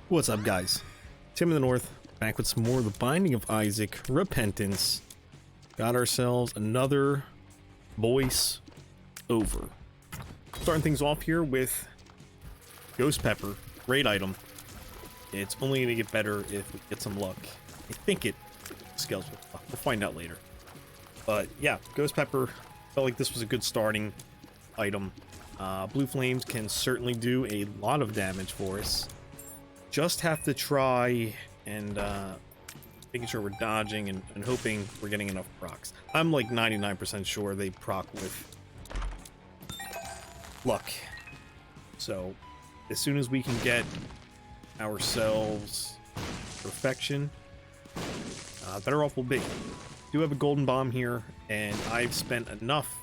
What's up, guys? Tim in the North, back with some more of the Binding of Isaac Repentance. Got ourselves another voice over. Starting things off here with Ghost Pepper, great item. It's only going to get better if we get some luck. I think it scales with luck. We'll find out later. But yeah, Ghost Pepper, felt like this was a good starting item. Blue Flames can certainly do a lot of damage for us. Just have to try and making sure we're dodging and hoping we're getting enough procs. I'm like 99% sure they proc with luck. So as soon as we can get ourselves perfection, better off we'll be. Do have a golden bomb here, and I've spent enough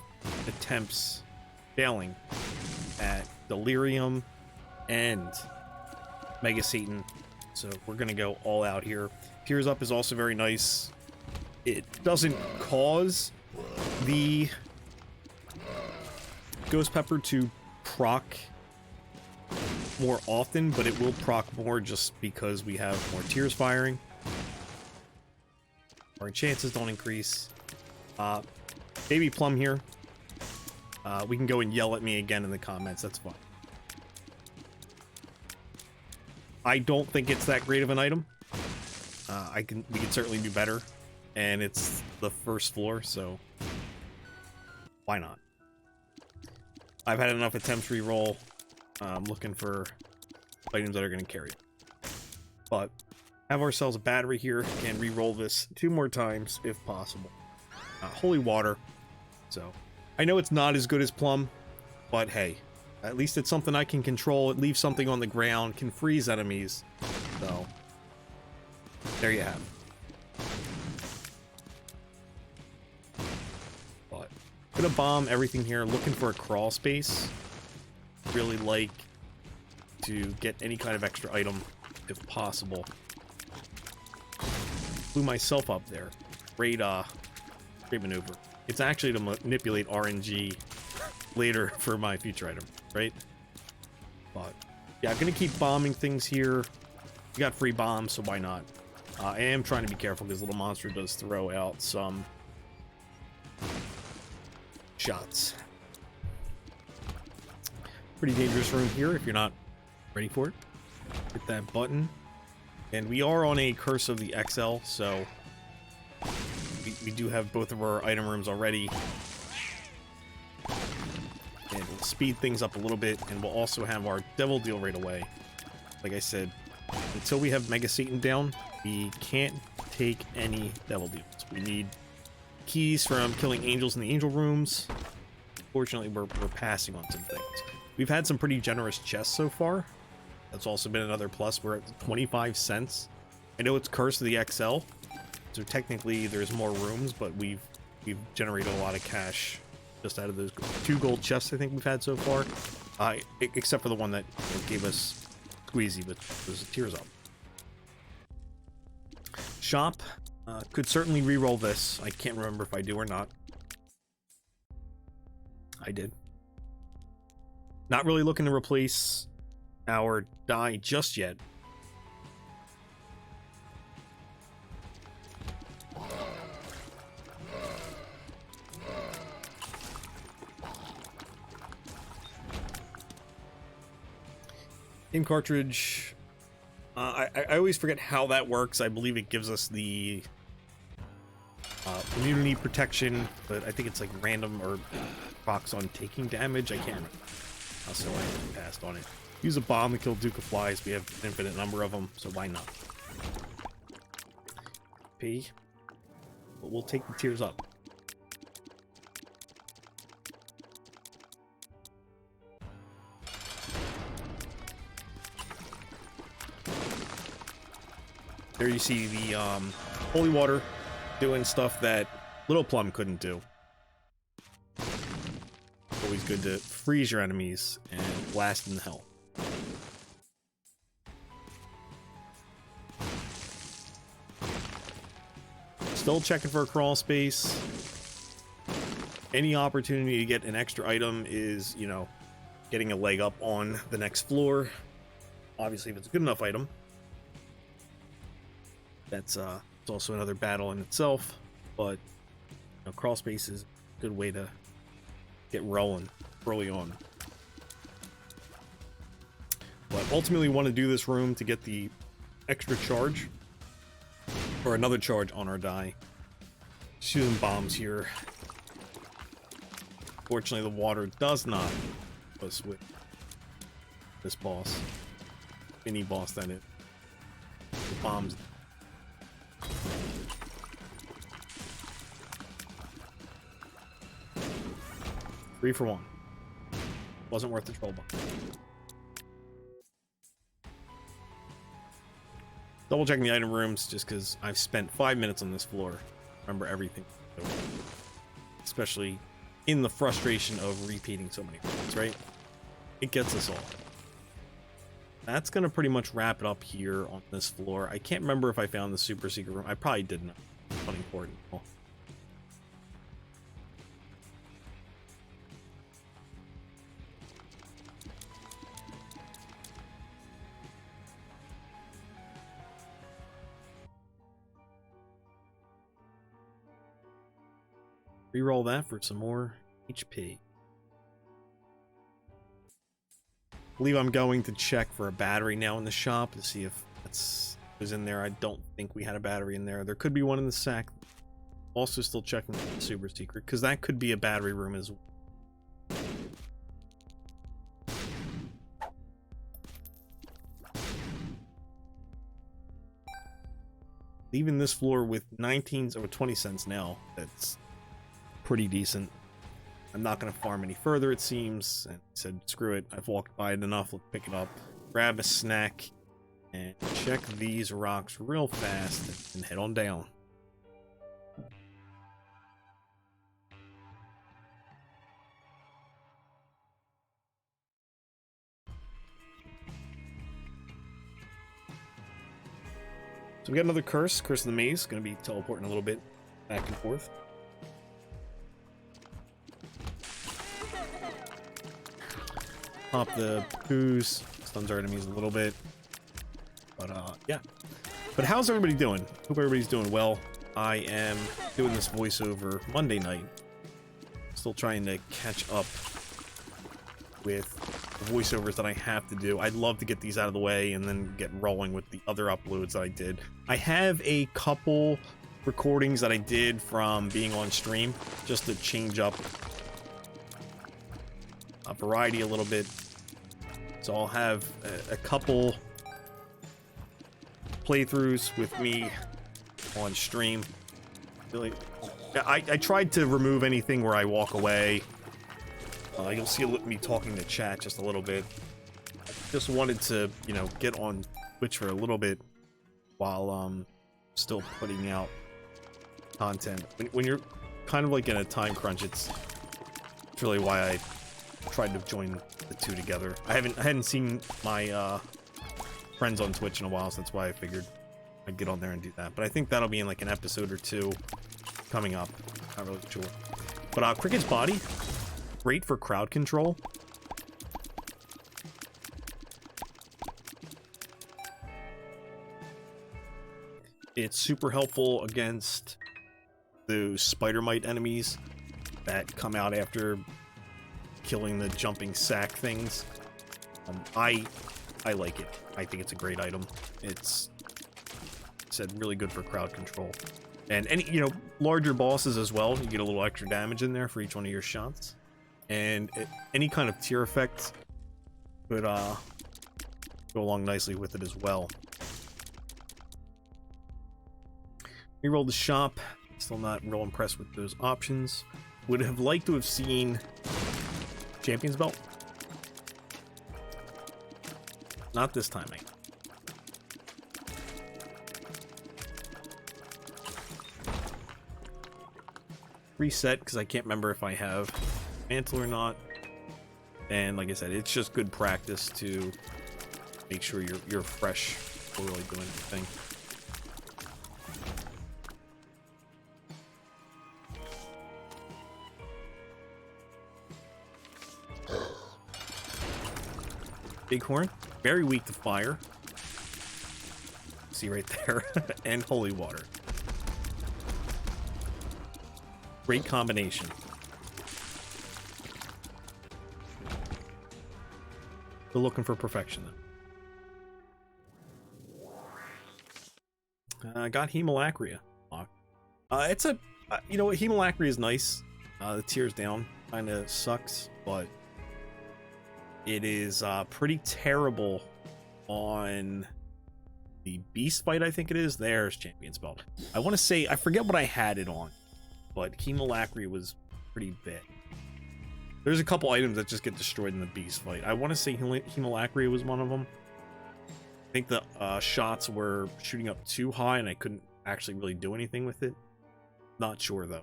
attempts failing at Delirium and Mega Satan, so we're gonna go all out here. Tears Up is also very nice. It doesn't cause the Ghost Pepper to proc more often, but it will proc more just because we have more tears firing. Our chances don't increase. Baby Plum here. We can go and yell at me again in the comments, that's fine. I don't think it's that great of an item. We can certainly do better, and it's the first floor, so why not? I've had enough attempts re-roll. I'm looking for items that are going to carry it. But have ourselves a battery here and re-roll this 2 more times if possible. Holy Water. So I know it's not as good as Plum, but hey, at least it's something I can control. It leaves something on the ground, can freeze enemies. So there you have it. But gonna bomb everything here, looking for a crawl space. Really like to get any kind of extra item if possible. Blew myself up there. Great maneuver. It's actually to manipulate RNG later for my future item, right? But yeah, I'm gonna keep bombing things here. We got free bombs, so why not? I am trying to be careful because Little Monster does throw out some shots. Pretty dangerous room here if you're not ready for it. Hit that button. And we are on a Curse of the XL, so we do have both of our item rooms already. And we'll speed things up a little bit, and we'll also have our Devil Deal right away. Like I said, until we have Mega Satan down, we can't take any Devil Deals. We need keys from killing angels in the angel rooms. Fortunately, we're passing on some things. We've had some pretty generous chests so far. That's also been another plus. We're at 25 cents. I know it's Curse of the XL, so technically there's more rooms, but we've generated a lot of cash just out of those 2 gold chests I think we've had so far. Except for the one that gave us Squeezy, but there's Tears Up. Shop. Could certainly re-roll this. I can't remember if I do or not. I did. Not really looking to replace our die just yet. Game cartridge. I always forget how that works. I believe it gives us the immunity protection, but I think it's like random or procs on taking damage. I can't remember. So I passed on it. Use a bomb to kill Duke of Flies. We have an infinite number of them, so why not? P. But we'll take the Tears Up. There you see the Holy Water doing stuff that Little Plum couldn't do. Always good to freeze your enemies and blast in the hell. Still checking for a crawl space. Any opportunity to get an extra item is, you know, getting a leg up on the next floor. Obviously, if it's a good enough item. That's it's also another battle in itself, but crawl space is a good way to get rolling early on. But ultimately want to do this room to get the extra charge, or another charge on our die. Shooting bombs here. Fortunately, the water does not help us with this boss. Mini boss, that is. The bombs. 3 for 1. Wasn't worth the troll bomb. Double checking the item rooms just because I've spent 5 minutes on this floor. Remember everything. Especially in the frustration of repeating so many times, right? It gets us all. That's going to pretty much wrap it up here on this floor. I can't remember if I found the super secret room. I probably didn't. Unimportant. Reroll that for some more HP. I believe I'm going to check for a battery now in the shop to see if that's was in there. I don't think we had a battery in there. There could be one in the sack. Also still checking the super secret, because that could be a battery room as well. Leaving this floor with 19 or 20 cents now. That's pretty decent. I'm not going to farm any further, it seems. And I said, screw it. I've walked by it enough. Let's pick it up, grab a snack, and check these rocks real fast and head on down. So we got another curse. Curse of the Maze. Going to be teleporting a little bit back and forth. Pop the poos, stuns our enemies a little bit. But yeah. But how's everybody doing? Hope everybody's doing well. I am doing this voiceover Monday night. Still trying to catch up with the voiceovers that I have to do. I'd love to get these out of the way and then get rolling with the other uploads that I did. I have a couple recordings that I did from being on stream just to change up a variety a little bit. So I'll have a couple playthroughs with me on stream. Really, I tried to remove anything where I walk away. You'll see me talking to chat just a little bit. I just wanted to, get on Twitch for a little bit while still putting out content. When you're kind of like in a time crunch, it's really why I tried to join the two together. I hadn't seen my friends on Twitch in a while, so that's why I figured I'd get on there and do that. But I think that'll be in like an episode or two coming up. Not really sure. But Cricket's Body, great for crowd control. It's super helpful against those spider mite enemies that come out after killing the jumping sack things. I like it. I think it's a great item. It's said really good for crowd control. And any larger bosses as well, you get a little extra damage in there for each one of your shots. And any kind of tier effect could go along nicely with it as well. Reroll the shop. Still not real impressed with those options. Would have liked to have seen Champion's Belt. Not this time, mate. Reset, because I can't remember if I have Mantle or not. And like I said, it's just good practice to make sure you're fresh before really doing anything. Bighorn, very weak to fire. see right there. And holy water. Great combination. We're looking for perfection then. I got Hemolacria. It's a, you know what, Hemolacria is nice. The tears down kind of sucks, but it is pretty terrible on the beast fight, I think it is. There's champion spell. I want to say, I forget what I had it on, but Hemolacria was pretty big. There's a couple items that just get destroyed in the beast fight. I want to say Hemolacria was one of them. I think the shots were shooting up too high and I couldn't actually really do anything with it. Not sure though.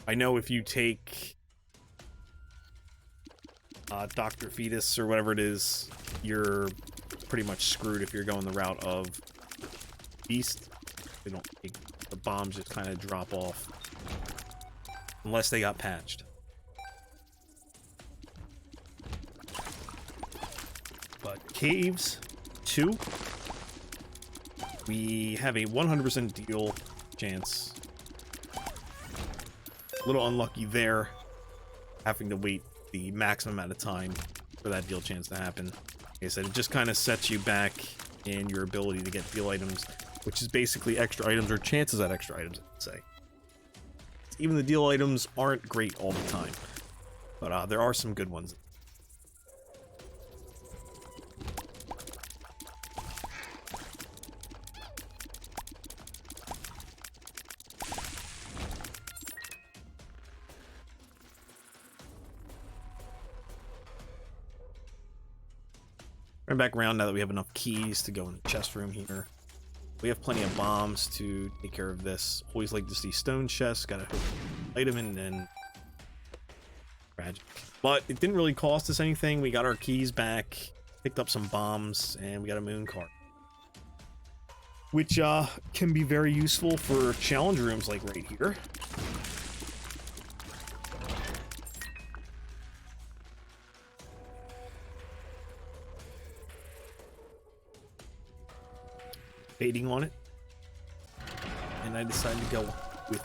I know if you take Dr. Fetus or whatever it is, you're pretty much screwed if you're going the route of beast. They don't, the bombs just kind of drop off unless they got patched. But caves 2, we have a 100% deal chance. A little unlucky there, having to wait the maximum amount of time for that deal chance to happen. Like I said, it just kind of sets you back in your ability to get deal items, which is basically extra items or chances at extra items, I'd say. Even the deal items aren't great all the time, but there are some good ones. Turn back around now that we have enough keys to go in the chest room here. We have plenty of bombs to take care of this. Always like to see stone chests. Gotta hook item in and tragic. But it didn't really cost us anything. We got our keys back, picked up some bombs, and we got a moon card, which can be very useful for challenge rooms like right here. Baiting on it, and I decided to go with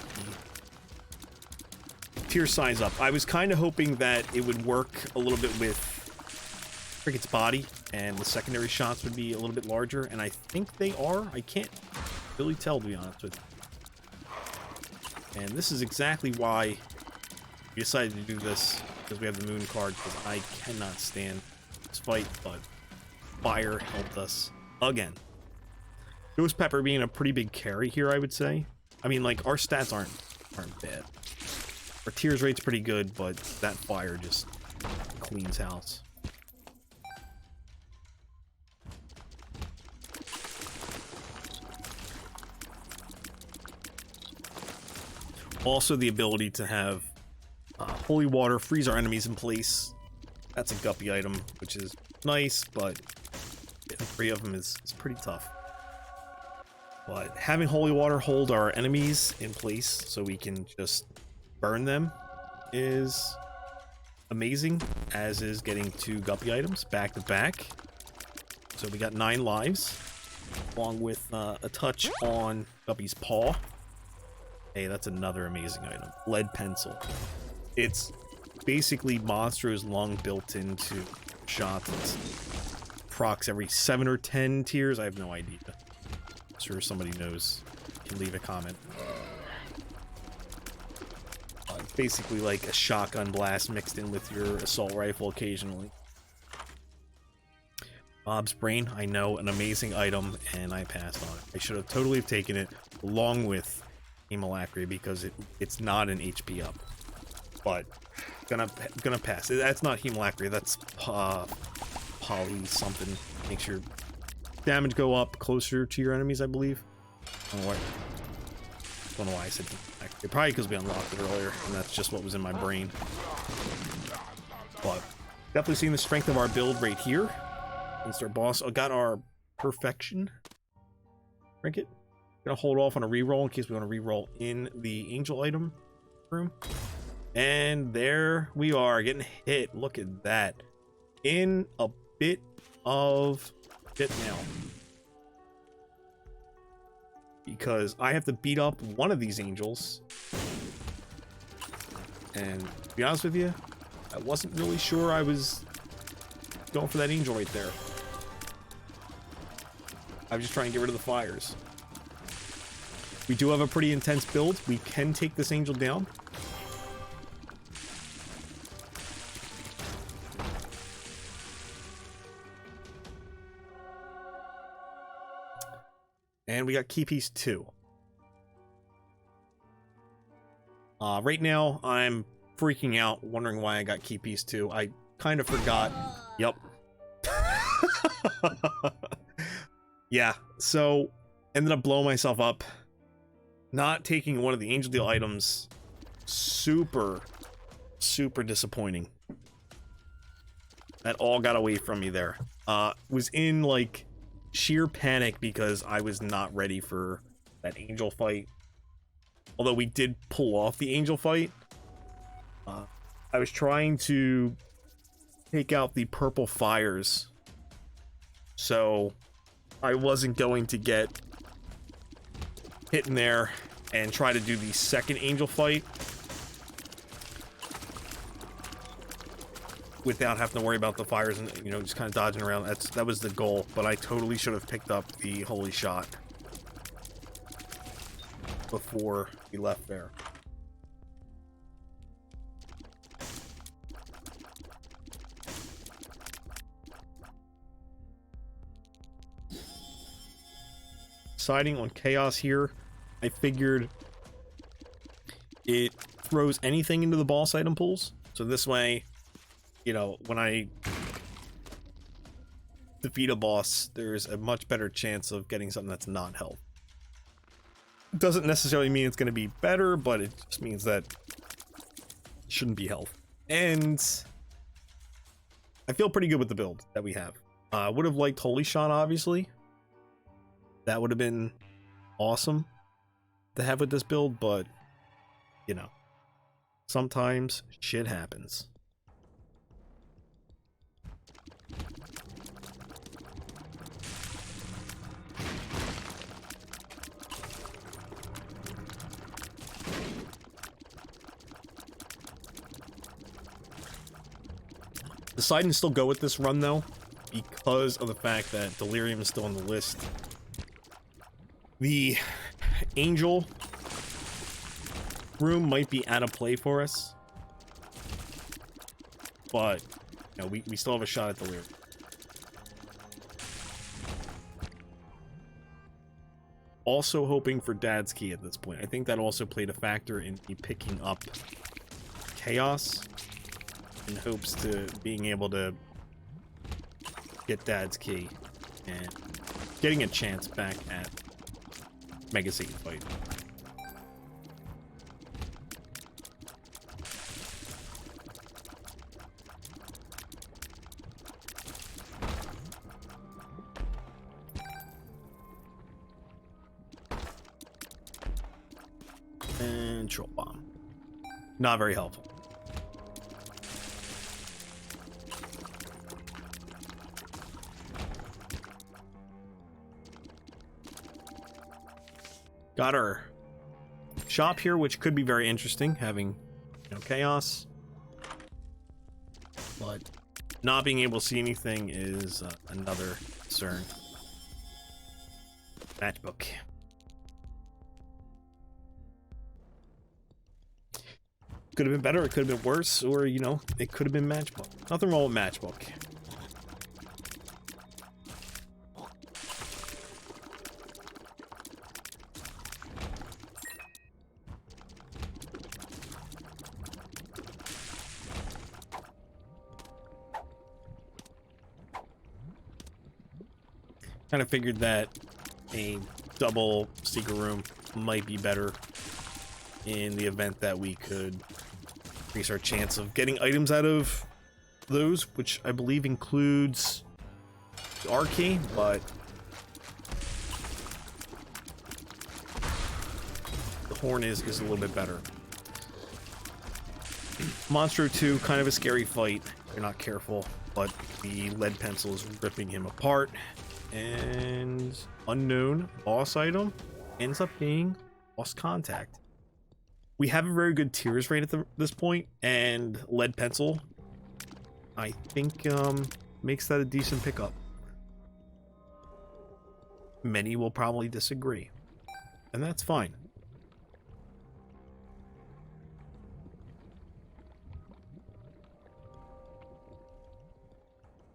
the tier size up. I was kind of hoping that it would work a little bit with Cricket's body and the secondary shots would be a little bit larger, and I think they are. I can't really tell, to be honest with you. And this is exactly why we decided to do this, because we have the moon card, because I cannot stand this fight, but fire helped us again. Ghost Pepper being a pretty big carry here, I would say. I mean, like, our stats aren't bad. Our tears rate's pretty good, but that fire just cleans house. Also, the ability to have holy water freeze our enemies in place. That's a guppy item, which is nice, but getting 3 of them is pretty tough. But having holy water hold our enemies in place so we can just burn them is amazing, as is getting 2 guppy items back to back. So we got 9 lives, along with a touch on Guppy's paw. Hey, that's another amazing item. Lead pencil. It's basically Monstro's lung built into shots. It procs every 7 or 10 tiers. I have no idea. I'm sure somebody knows. Can leave a comment. Basically like a shotgun blast mixed in with your assault rifle occasionally. Bob's Brain, I know, an amazing item, and I passed on it. I should have totally taken it along with Hemolacria because it's not an HP up. But gonna pass. That's not Hemolacria, that's poly something. Makes your damage go up closer to your enemies, I believe. I don't know why I said Hemolacria. Probably because we unlocked it earlier, and that's just what was in my brain. But definitely seeing the strength of our build right here. Against our boss. I got our perfection trinket. Gonna hold off on a reroll in case we want to reroll in the angel item room. And there we are, getting hit. Look at that. In a bit of Shit now. Because I have to beat up one of these angels. And to be honest with you, I wasn't really sure I was going for that angel right there. I was just trying to get rid of the fires. We do have a pretty intense build. We can take this angel down. And we got key piece 2. Right now, I'm freaking out, wondering why I got key piece 2. I kind of forgot. Yep. Yeah, so ended up blowing myself up. Not taking one of the angel deal items. Super disappointing. That all got away from me there. Was in like sheer panic because I was not ready for that angel fight. Although we did pull off the angel fight. I was trying to take out the purple fires. So I wasn't going to get hit in there and try to do the second angel fight without having to worry about the fires and, you know, just kind of dodging around. That was the goal, but I totally should have picked up the holy shot before we left there. Deciding on chaos here, I figured it throws anything into the boss item pools. So this way, you know, when I defeat a boss, there's a much better chance of getting something that's not health. Doesn't necessarily mean it's going to be better, but it just means that it shouldn't be health. And I feel pretty good with the build that we have. Would have liked Holy Shot, obviously. That would have been awesome to have with this build, but, you know, sometimes shit happens. Deciding to still go with this run, though, because of the fact that Delirium is still on the list. The angel room might be out of play for us, but you know, we still have a shot at Delirium. Also hoping for Dad's Key at this point. I think that also played a factor in me picking up Chaos in hopes to being able to get Dad's Key and getting a chance back at Mega Satan fight. And Troll Bomb. Not very helpful. Got our shop here, which could be very interesting, having, you know, chaos. But not being able to see anything is another concern. Matchbook. Could have been better, it could have been worse, or, you know, it could have been matchbook. Nothing wrong with matchbook. Kind of figured that a double secret room might be better in the event that we could increase our chance of getting items out of those, which I believe includes the R key, but the horn is a little bit better. Monstro 2, kind of a scary fight if you're not careful, but the lead pencil is ripping him apart. And unknown boss item ends up being lost contact. We have a very good tears rate at this point, and lead pencil, I think, makes that a decent pickup. Many will probably disagree, and that's fine.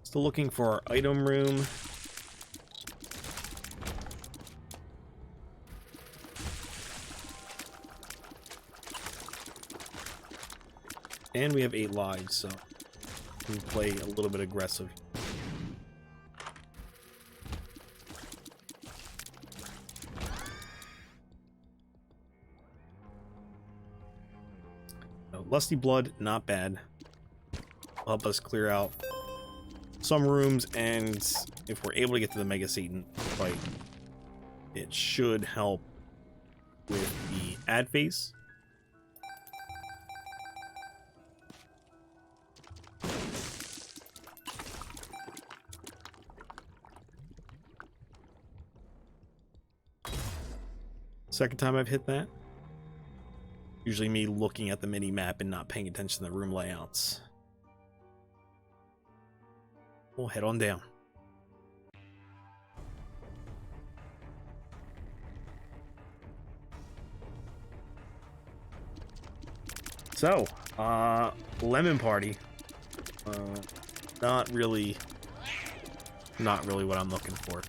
Still looking for our item room. And we have 8 lives, so we can play a little bit aggressive. Lusty Blood, not bad. Help us clear out some rooms, and if we're able to get to the Mega Satan fight, it should help with the ad phase. Second time I've hit that. Usually me looking at the mini map and not paying attention to the room layouts. We'll head on down. So, Lemon Party. Not really what I'm looking for.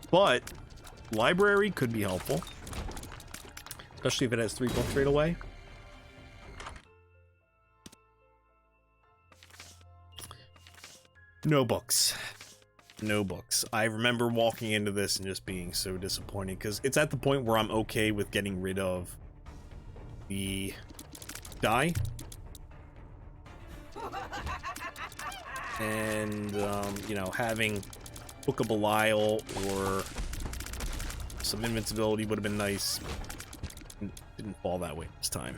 But library could be helpful. Especially if it has 3 books right away. No books. No books. I remember walking into this and just being so disappointed, because it's at the point where I'm okay with getting rid of the die. And, you know, having Book of Belial or some invincibility would have been nice. Didn't fall that way this time.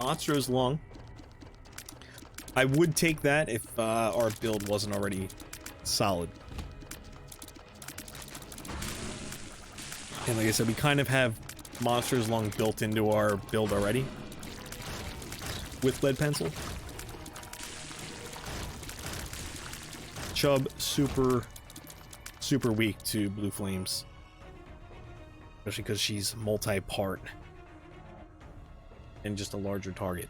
Monster's Lung. I would take that if our build wasn't already solid. And like I said, we kind of have Monster's Lung built into our build already with lead pencil. Chub, super weak to blue flames, especially because she's multi-part and just a larger target.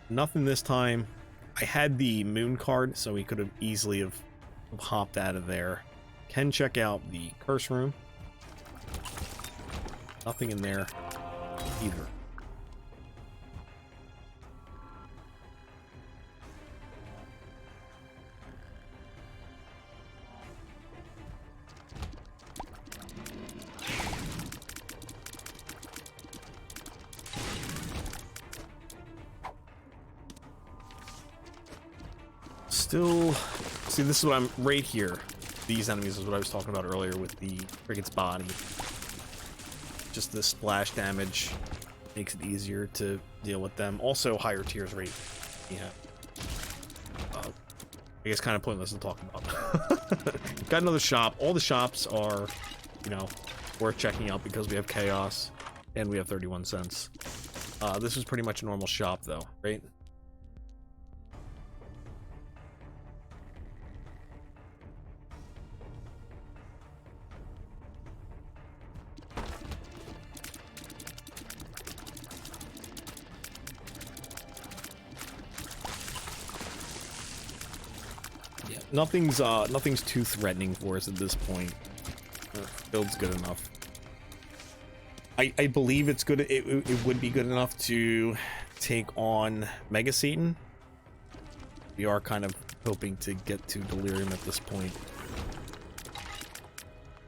Nothing this time. I had the moon card, so we could have easily have hopped out of there. Can check out the curse room. Nothing in there either. Still, see, this is what I'm right here. These enemies is what I was talking about earlier with the frigate's body. Just the splash damage makes it easier to deal with them. Also, higher tears rate. Yeah. I guess kind of pointless to talk about. Got another shop. All the shops are, you know, worth checking out because we have chaos and we have 31 cents. This is pretty much a normal shop, though, right? Nothing's too threatening for us at this point. Build's good enough. I believe it's good. It would be good enough to take on Mega Satan. We are kind of hoping to get to Delirium at this point.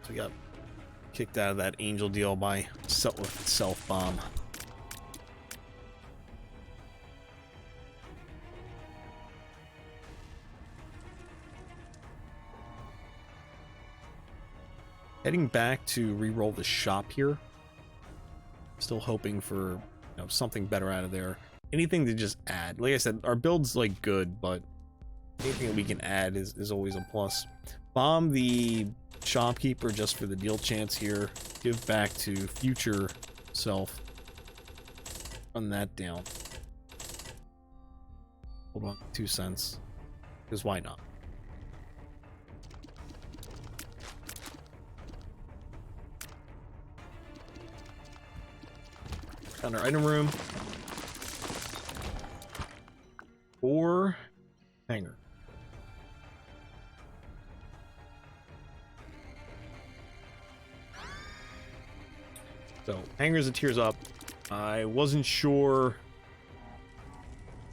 So we got kicked out of that angel deal by self bomb. Heading back to re-roll the shop here. Still hoping for, you know, something better out of there. anything to just add. Like I said, our build's like good, but anything that we can add is always a plus. Bomb the shopkeeper just for the deal chance here. Give back to future self. Run that down. Hold on, 2 cents. Because why not? Found our item room. Or hanger. So, hangers and tears up. I wasn't sure.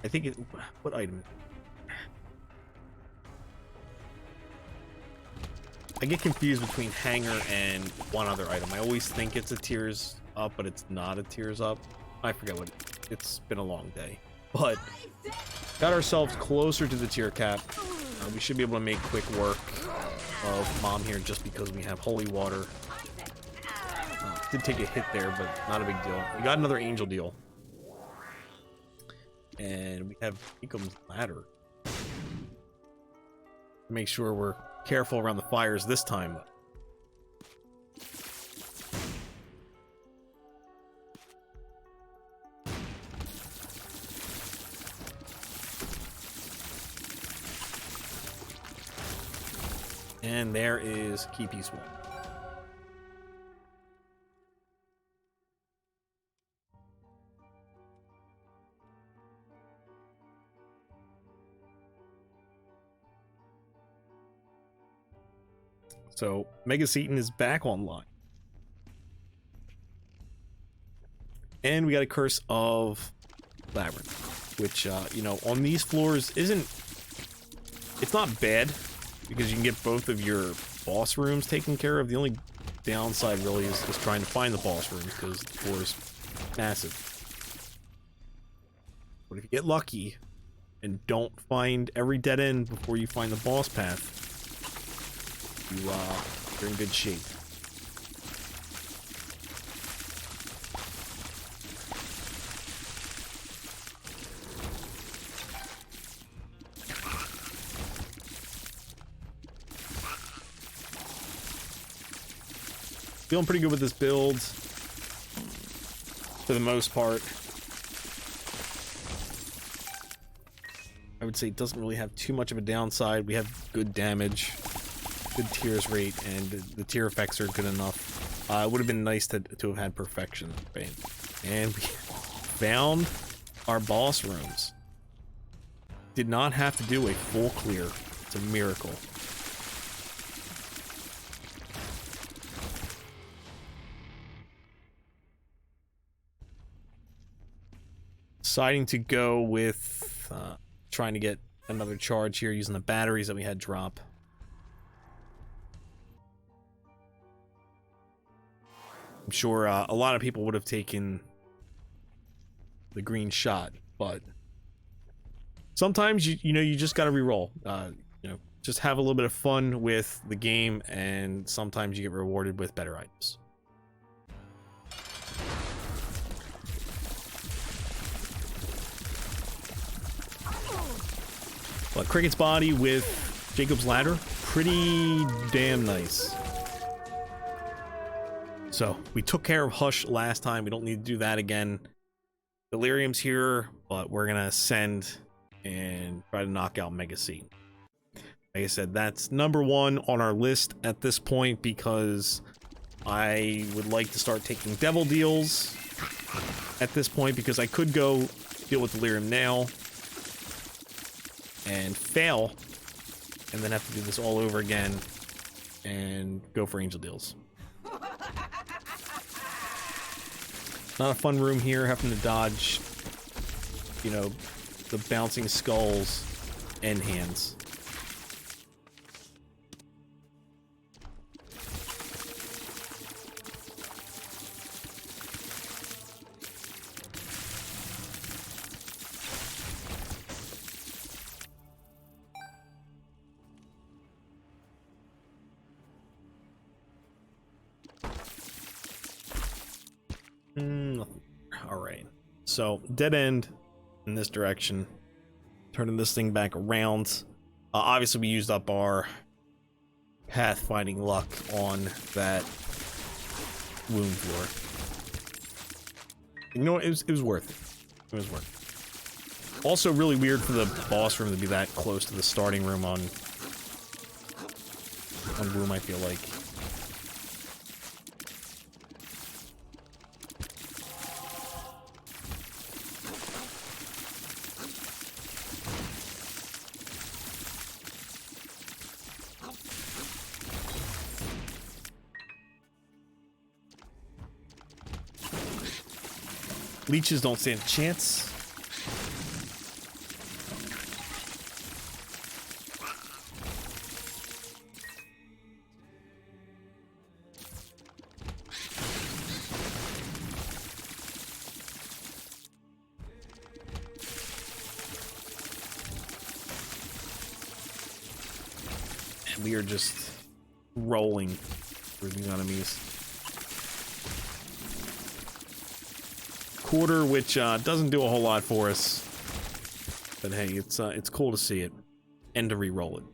I think it. What item? I get confused between hanger and one other item. I always think it's a tears up, but it's not a tears up. I forget what. It's been a long day, but got ourselves closer to the tier cap. We should be able to make quick work of mom here, just because we have holy water. Did take a hit there, but not a big deal. We got another angel deal. And we have Jacob's ladder. Make sure we're careful around the fires this time. And there is key piece 1. So, Mega Seton is back online. And we got a Curse of Labyrinth, which, you know, on these floors it's not bad, because you can get both of your boss rooms taken care of. The only downside really is just trying to find the boss room, because the floor is massive. But if you get lucky and don't find every dead end before you find the boss path, you're in good shape. Feeling pretty good with this build, for the most part. I would say it doesn't really have too much of a downside. We have good damage, good tears rate, and the tear effects are good enough. It would have been nice to have had perfection, right? And we found our boss rooms. Did not have to do a full clear. It's a miracle. Deciding to go with trying to get another charge here using the batteries that we had drop. I'm sure a lot of people would have taken the green shot, but sometimes you know, you just got to re-roll. You know, just have a little bit of fun with the game, and sometimes you get rewarded with better items. But Cricket's body with Jacob's ladder, pretty damn nice. So, we took care of Hush last time. We don't need to do that again. Delirium's here, but we're gonna send and try to knock out Mega C. Like I said, that's number 1 on our list at this point, because I would like to start taking devil deals at this point, because I could go deal with Delirium now and fail, and then have to do this all over again and go for angel deals. Not a fun room here, having to dodge, you know, the bouncing skulls and hands. Alright, so dead end, in this direction. Turning this thing back around. Obviously, we used up our pathfinding luck on that wound floor. You know what? It was worth it. It was worth it. Also, really weird for the boss room to be that close to the starting room on room, I feel like. Leeches don't stand a chance. And we are just rolling through these enemies. Quarter, which doesn't do a whole lot for us, but hey, it's cool to see it and to re-roll it.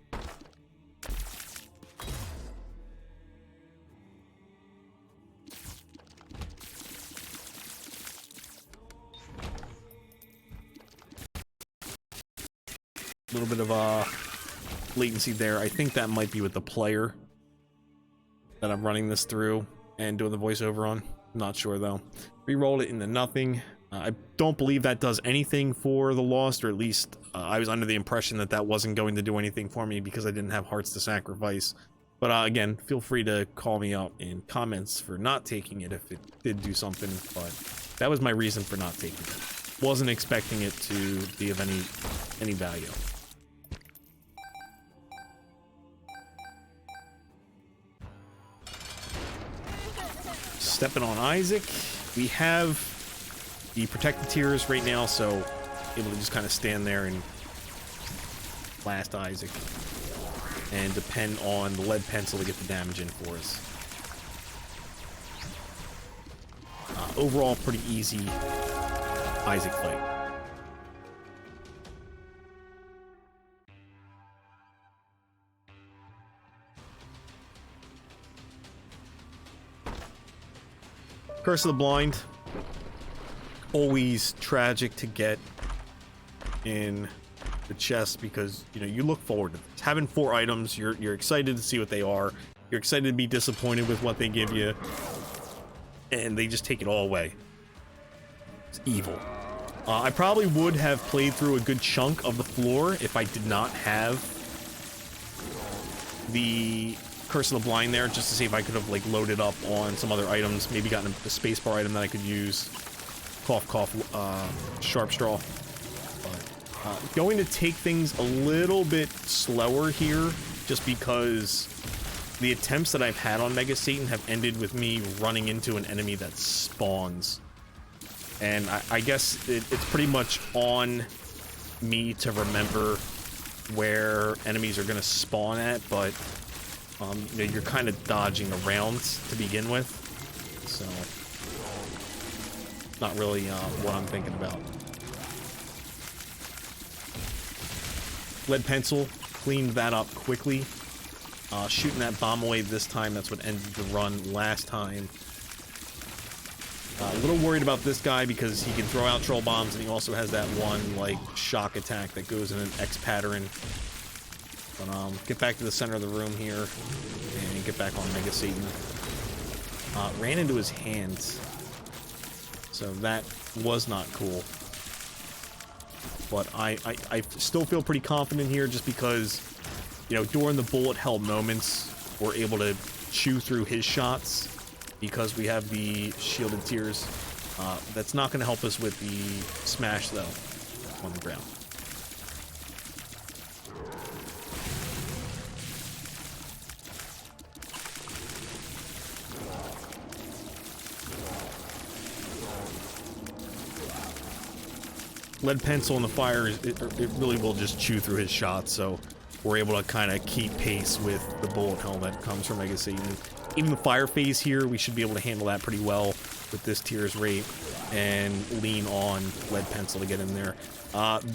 A little bit of latency there. I think that might be with the player that I'm running this through and doing the voiceover on. Not sure though. Rerolled it into nothing. I don't believe that does anything for the Lost, or at least I was under the impression that that wasn't going to do anything for me because I didn't have hearts to sacrifice. But again, feel free to call me out in comments for not taking it if it did do something, but that was my reason for not taking it. Wasn't expecting it to be of any value. Stepping on Isaac. We have the protected tiers right now, so able to just kind of stand there and blast Isaac and depend on the lead pencil to get the damage in for us. Overall, pretty easy Isaac fight. Curse of the Blind, always tragic to get in the chest because, you know, you look forward to this. Having 4 items, you're excited to see what they are. You're excited to be disappointed with what they give you, and they just take it all away. It's evil. I probably would have played through a good chunk of the floor if I did not have the Curse of the Blind there, just to see if I could have like loaded up on some other items, maybe gotten a spacebar item that I could use. Cough, cough, sharp straw. But going to take things a little bit slower here, just because the attempts that I've had on Mega Satan have ended with me running into an enemy that spawns. And I guess it's pretty much on me to remember where enemies are going to spawn at, but you know, you're kind of dodging around to begin with, so not really what I'm thinking about. Lead pencil, cleaned that up quickly. Shooting that bomb away this time, that's what ended the run last time. A little worried about this guy because he can throw out troll bombs, and he also has that one like shock attack that goes in an X pattern. But get back to the center of the room here and get back on Mega Satan. Ran into his hands, so that was not cool. But I still feel pretty confident here, just because, you know, during the bullet hell moments, we're able to chew through his shots because we have the shielded tiers. That's not going to help us with the smash though on the ground. Lead pencil in the fire, it really will just chew through his shots, so we're able to kind of keep pace with the bullet hell that comes from Mega Satan. Even the fire phase here, we should be able to handle that pretty well. with this tier's rate and lean on lead pencil to get in there. I'm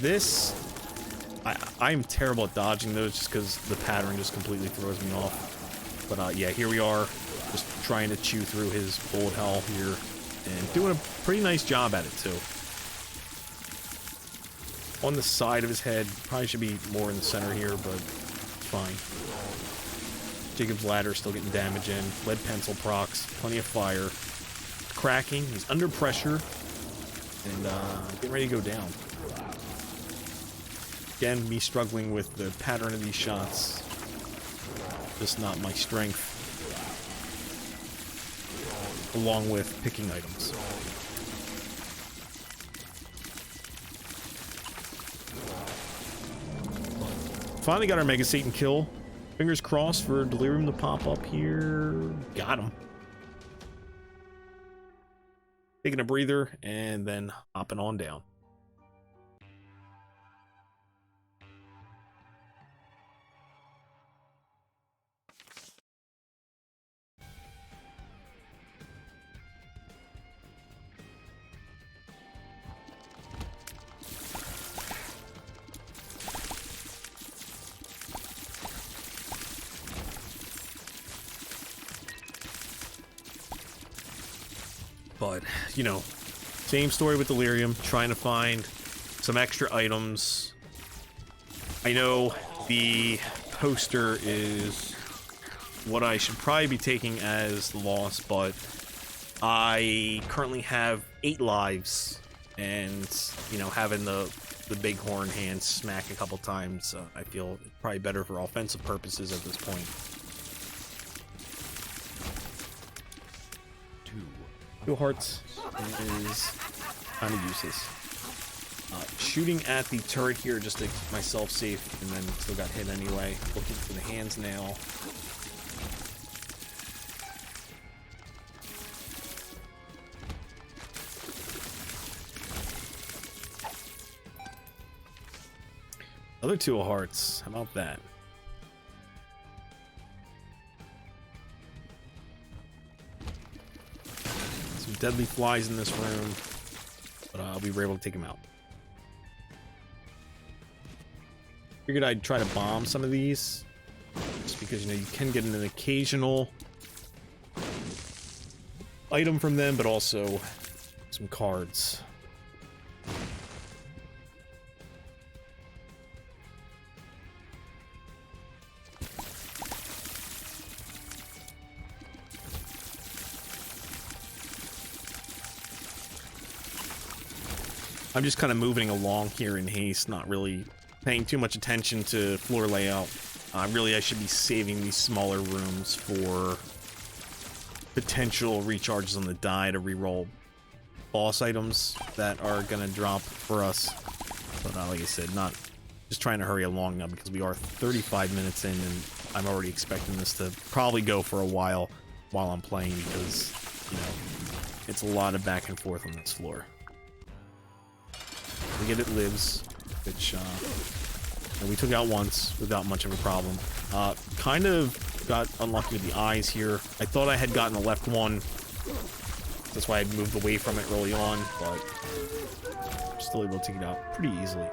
terrible at dodging those just because the pattern just completely throws me off. But yeah, here we are, just trying to chew through his bullet hell here and doing a pretty nice job at it too. On the side of his head, probably should be more in the center here, but it's fine. Jacob's ladder still getting damage in. Lead pencil procs, plenty of fire. Cracking, he's under pressure, and getting ready to go down. Again, me struggling with the pattern of these shots. Just not my strength. Along with picking items. Finally got our Mega Satan kill. Fingers crossed for Delirium to pop up here. Got him. Taking a breather and then hopping on down. But, you know, same story with Delirium, trying to find some extra items. I know the poster is what I should probably be taking as the loss, but I currently have 8 lives, and, you know, having the bighorn hand smack a couple times, I feel probably better for offensive purposes at this point. Two hearts is kind of useless. Shooting at the turret here just to keep myself safe, and then still got hit anyway. Looking for the hands now. Other 2 hearts. How about that? Deadly flies in this room, but we were able to take him out. Figured I'd try to bomb some of these, just because, you know, you can get an occasional item from them, but also some cards. I'm just kind of moving along here in haste, not really paying too much attention to floor layout. Really, I should be saving these smaller rooms for potential recharges on the die to reroll boss items that are going to drop for us. But like I said, not just trying to hurry along now because we are 35 minutes in, and I'm already expecting this to probably go for a while I'm playing because, you know, it's a lot of back and forth on this floor. We get it lives, which we took out once without much of a problem. Kind of got unlucky with the eyes here. I thought I had gotten the left one. That's why I moved away from it early on, but still able to take it out pretty easily.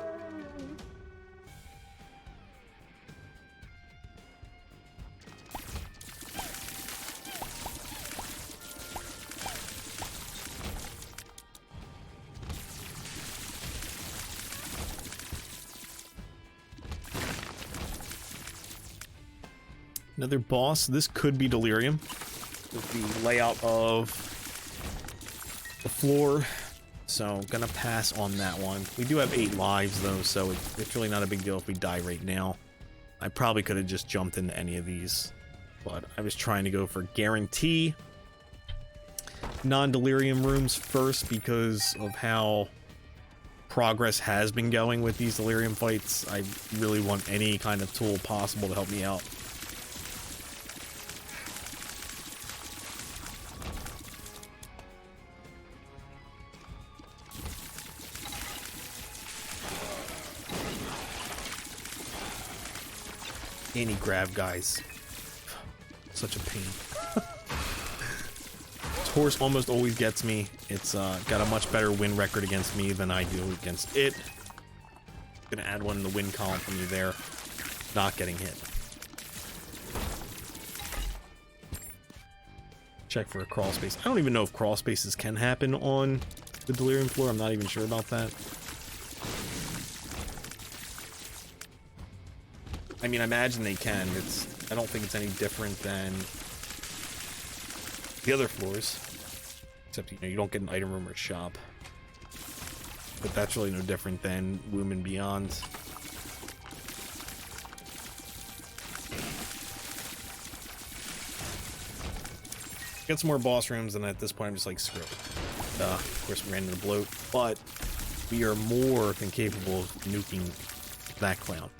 Another boss. This could be Delirium with the layout of the floor, so gonna pass on that one. We do have 8 lives though, so it's really not a big deal if we die right now. I probably could have just jumped into any of these, but I was trying to go for guarantee non-Delirium rooms first because of how progress has been going with these Delirium fights. I really want any kind of tool possible to help me out. Any grab guys. Such a pain. horse almost always gets me. It's got a much better win record against me than I do against it. Gonna add one in the win column for me there. Not getting hit. Check for a crawl space. I don't even know if crawl spaces can happen on the Delirium floor. I'm not even sure about that. I mean, I imagine they can. I don't think it's any different than the other floors. Except, you know, you don't get an item room or shop. But that's really no different than Womb and Beyond. Get some more boss rooms, and at this point I'm just like, screw it. Of course we ran into the bloat, but we are more than capable of nuking that clown.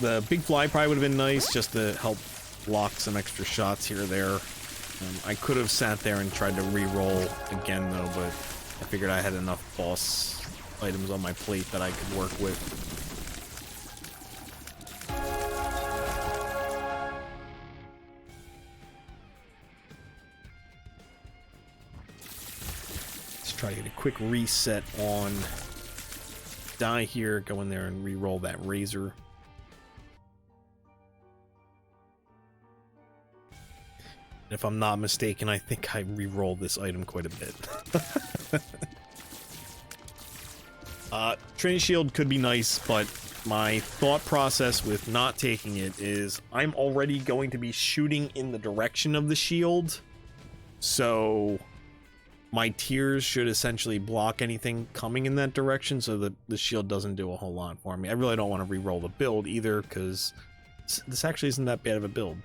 The big fly probably would have been nice just to help block some extra shots here or there. I could have sat there and tried to re-roll again though, but I figured I had enough boss items on my plate that I could work with. Let's try to get a quick reset on die here, go in there and re-roll that razor. If I'm not mistaken, I think I re-rolled this item quite a bit. Trinity Shield could be nice, but my thought process with not taking it is I'm already going to be shooting in the direction of the shield, so my tears should essentially block anything coming in that direction so that the shield doesn't do a whole lot for me. I really don't want to re-roll the build either, because this actually isn't that bad of a build.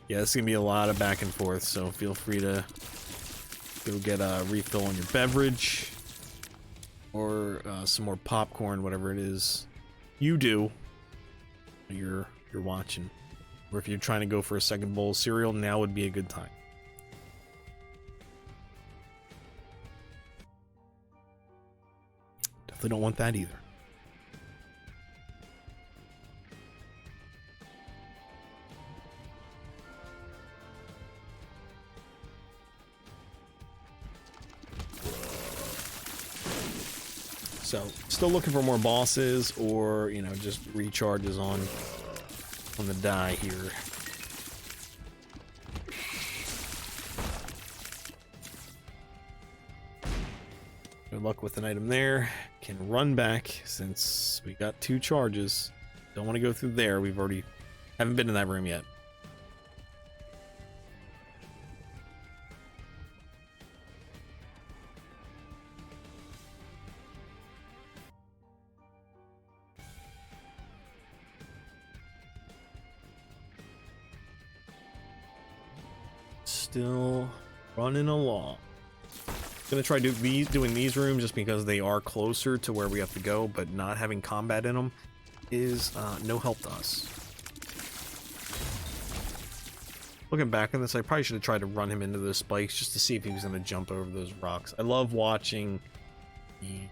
Yeah, this is going to be a lot of back and forth, so feel free to go get a refill on your beverage or some more popcorn, whatever it is you do you're watching. Or if you're trying to go for a second bowl of cereal, now would be a good time. Definitely don't want that either. So, still looking for more bosses, or, you know, just recharges on the die here. Good luck with an item there. Can run back since we got 2 charges. Don't want to go through there. We've already haven't been in that room yet. Still running along. Gonna try doing these rooms just because they are closer to where we have to go, but not having combat in them is no help to us. Looking back on this, I probably should have tried to run him into those spikes just to see if he was gonna jump over those rocks. I love watching the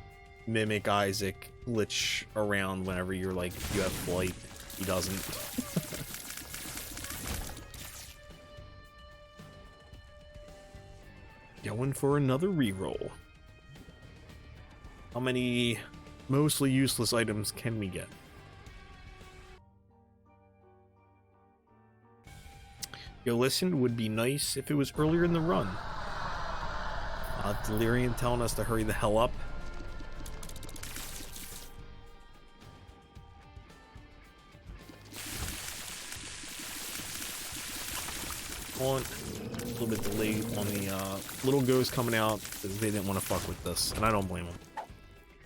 mimic Isaac glitch around whenever you're like, you have flight. He doesn't. Going for another reroll. How many mostly useless items can we get? Yo, listen, would be nice if it was earlier in the run. Delirium telling us to hurry the hell up. On a little bit delayed on the little ghost coming out because they didn't want to fuck with this, and I don't blame them.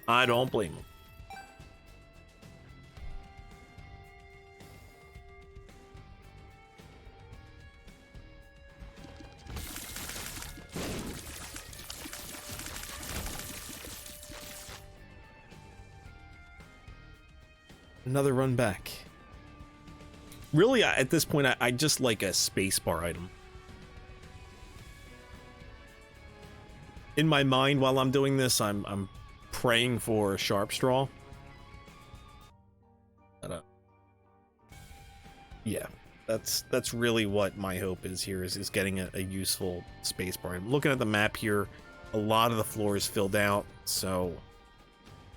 I don't blame them. Another run back. Really, at this point, I just like a spacebar item. In my mind, while I'm doing this, I'm praying for a sharp straw. But, yeah, that's really what my hope is here, is getting a useful spacebar. I'm looking at the map here, a lot of the floor is filled out, so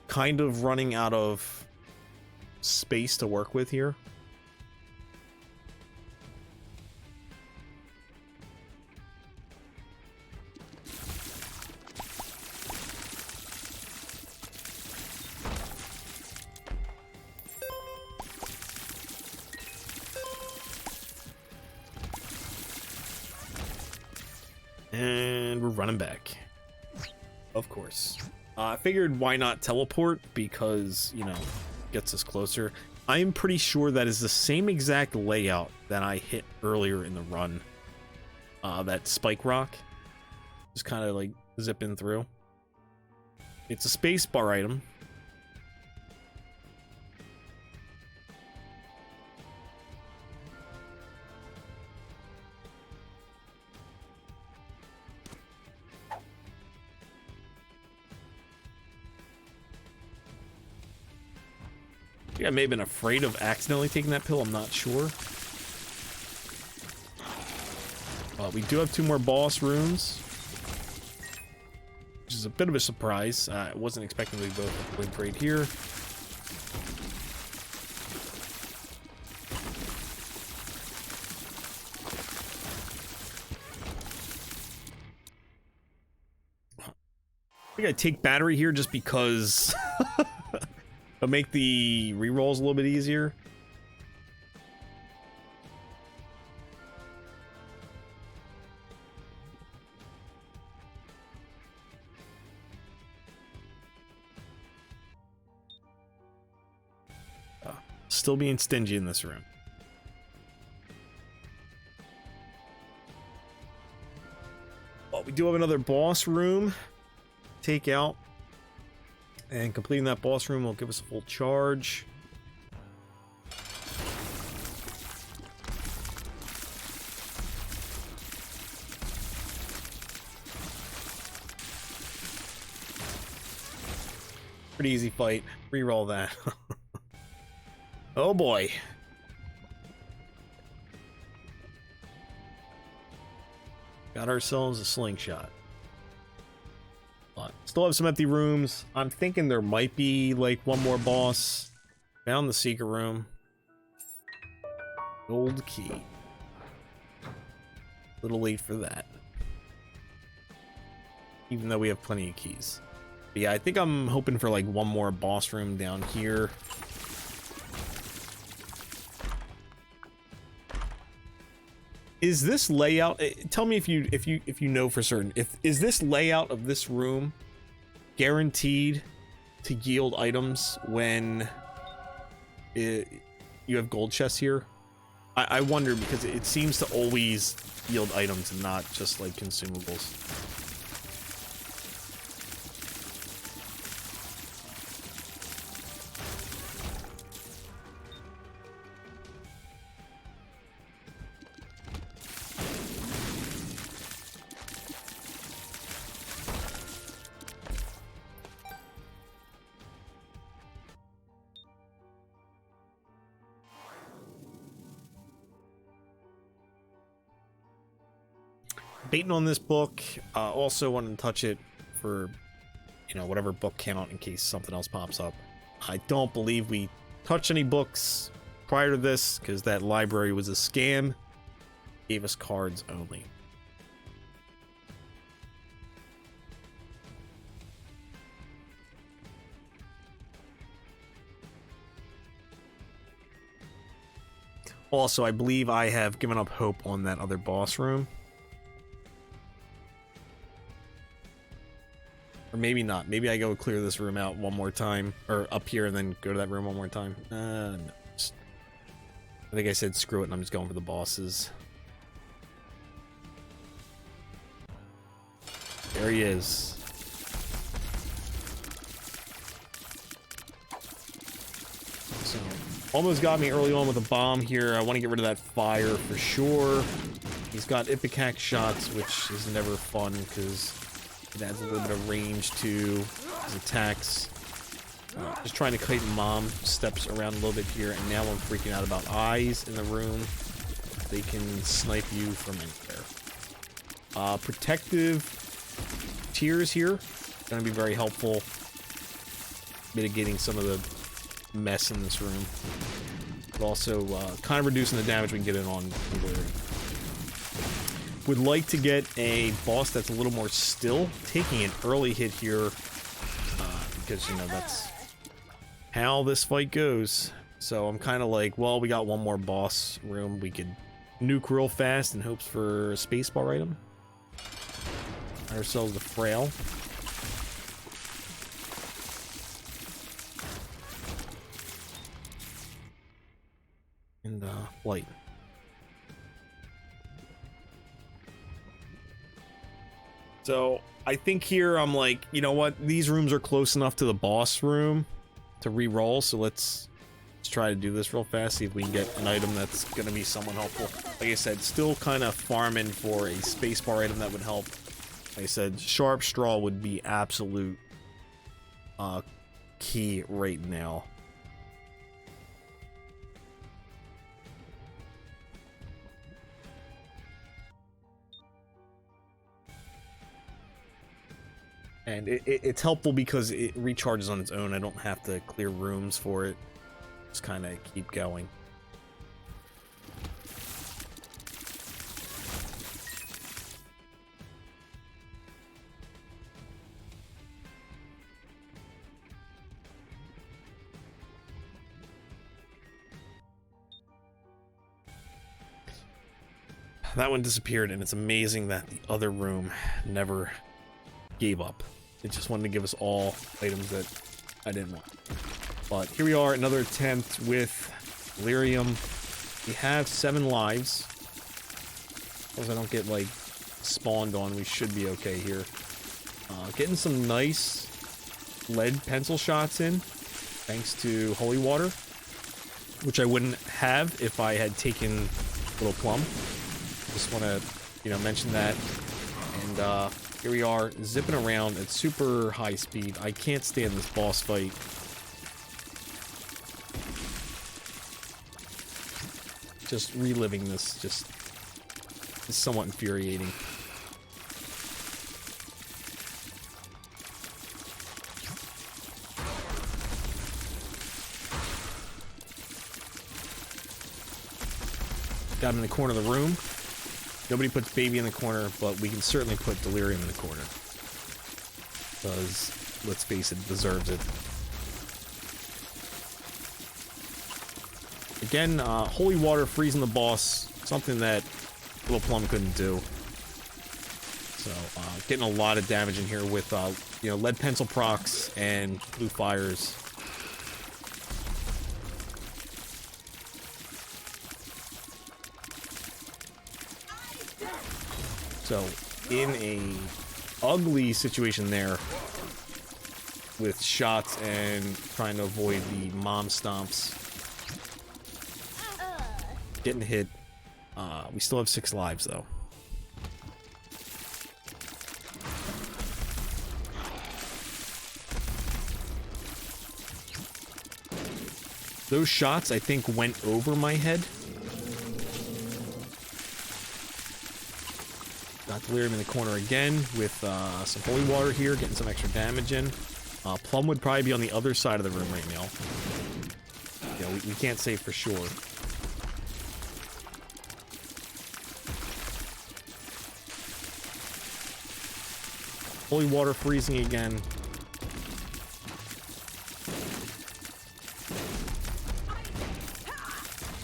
kind of running out of space to work with here. And we're running back. Of course. I figured why not teleport, because, you know, gets us closer. I'm pretty sure that is the same exact layout that I hit earlier in the run. That spike rock. Just kind of like zipping through. It's a space bar item. I think I may have been afraid of accidentally taking that pill, I'm not sure. We do have 2 more boss rooms, which is a bit of a surprise. I wasn't expecting to be both linked right here. I think I take battery here just because it'll make the rerolls a little bit easier. Still being stingy in this room. Well, we do have another boss room. Take out. And completing that boss room will give us a full charge. Pretty easy fight. Reroll that. Oh boy. Got ourselves a slingshot. But still have some empty rooms. I'm thinking there might be like one more boss. Found the secret room. Gold key. A little late for that. Even though we have plenty of keys. But yeah, I think I'm hoping for like one more boss room down here. Is this layout, tell me if you know for certain, is this layout of this room guaranteed to yield items when you have gold chests here? I wonder, because it seems to always yield items and not just like consumables. Baiting on this book. Also wanted to touch it for, you know, whatever book came out in case something else pops up. I don't believe we touched any books prior to this because that library was a scam. Gave us cards only. Also, I believe I have given up hope on that other boss room. Or maybe not. Maybe I go clear this room out one more time. Or up here and then go to that room one more time. No. I think I said screw it and I'm just going for the bosses. There he is. So Almost got me early on with a bomb here. I want to get rid of that fire for sure. He's got Ipecac shots, which is never fun because it adds a little bit of range to his attacks. Just trying to kite mom steps around a little bit here, and now I'm freaking out about eyes in the room. They can snipe you from anywhere. Protective tiers here, gonna be very helpful, mitigating some of the mess in this room, but also kind of reducing the damage we can get in on Delirium. Would like to get a boss that's a little more still, taking an early hit here, because, you know, that's how this fight goes. So I'm kind of like, well, we got one more boss room. We could nuke real fast in hopes for a spacebar item. Ourselves the Frail. And light. So I think here I'm like, you know what? These rooms are close enough to the boss room to re-roll. So let's try to do this real fast. See if we can get an item that's going to be somewhat helpful. Like I said, still kind of farming for a spacebar item that would help. Like I said, Sharp Straw would be absolute key right now. And it's helpful because it recharges on its own. I don't have to clear rooms for it. Just kind of keep going. That one disappeared, and it's amazing that the other room never gave up. It just wanted to give us all items that I didn't want. But here we are, another attempt with Delirium. We have 7 lives. As long as I don't get, like, spawned on, we should be okay here. Getting some nice lead pencil shots in, thanks to Holy Water, which I wouldn't have if I had taken Little Plum. Just want to, you know, mention that. And here we are, zipping around at super high speed. I can't stand this boss fight. Just reliving this just is somewhat infuriating. Got him in the corner of the room. Nobody puts Baby in the corner, but we can certainly put Delirium in the corner. Because, let's face it, deserves it. Again, Holy Water freezing the boss, something that Little Plum couldn't do. So, getting a lot of damage in here with, you know, lead pencil procs and blue fires. So, in a ugly situation there, with shots and trying to avoid the mom stomps, getting hit. We still have 6 lives though. Those shots, I think, went over my head. Got Delirium in the corner again with some Holy Water here, getting some extra damage in. Plum would probably be on the other side of the room right now. Yeah, we can't say for sure. Holy Water freezing again.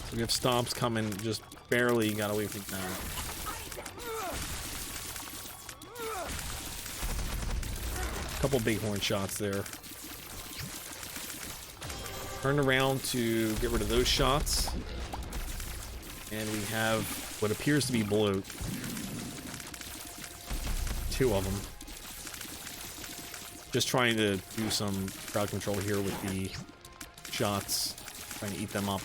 So we have stomps coming, just barely got away from that. Couple bighorn shots there. Turned around to get rid of those shots. And we have what appears to be bloat. 2 of them. Just trying to do some crowd control here with the shots. Trying to eat them up.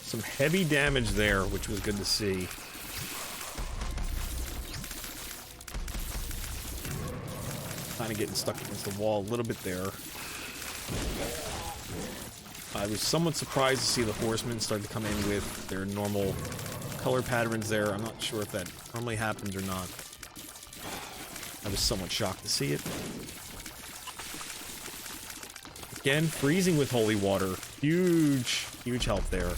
Some heavy damage there, which was good to see. Kind of getting stuck against the wall a little bit there. I was somewhat surprised to see the horsemen start to come in with their normal color patterns there. I'm not sure if that normally happens or not. I was somewhat shocked to see it. Again, freezing with holy water. Huge, huge help there.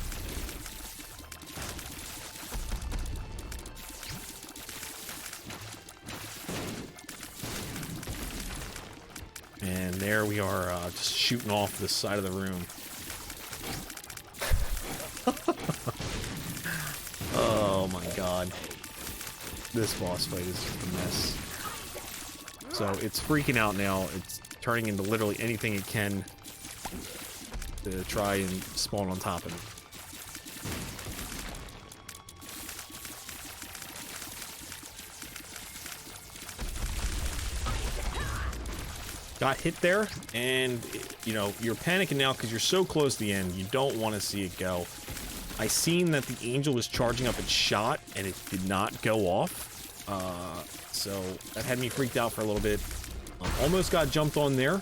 And there we are, just shooting off the side of the room. Oh my god. This boss fight is just a mess. So it's freaking out now. It's turning into literally anything it can to try and spawn on top of it. Got hit there, and, you know, you're panicking now because you're so close to the end. You don't want to see it go. I seen that the angel was charging up its shot, and it did not go off. So that had me freaked out for a little bit. Almost got jumped on there.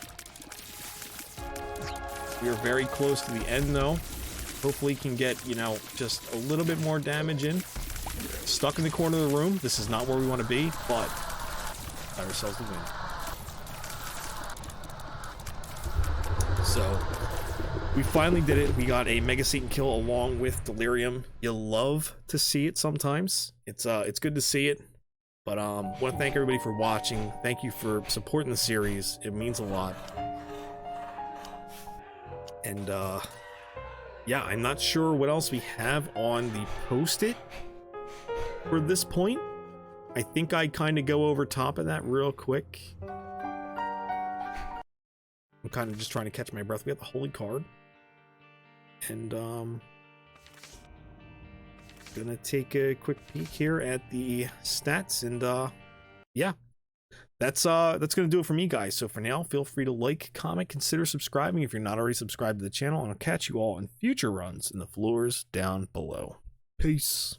We are very close to the end, though. Hopefully can get, you know, just a little bit more damage in. Stuck in the corner of the room. This is not where we want to be, but got ourselves the win. So, we finally did it. We got a Mega Satan kill along with Delirium. You love to see it sometimes. It's good to see it. But want to thank everybody for watching. Thank you for supporting the series. It means a lot. And yeah, I'm not sure what else we have on the post-it for this point. I think I kind of go over top of that real quick. I'm kind of just trying to catch my breath. We have the holy card. And gonna take a quick peek here at the stats, and yeah. That's gonna do it for me, guys. So for now, feel free to like, comment, consider subscribing if you're not already subscribed to the channel, and I'll catch you all in future runs in the floors down below. Peace.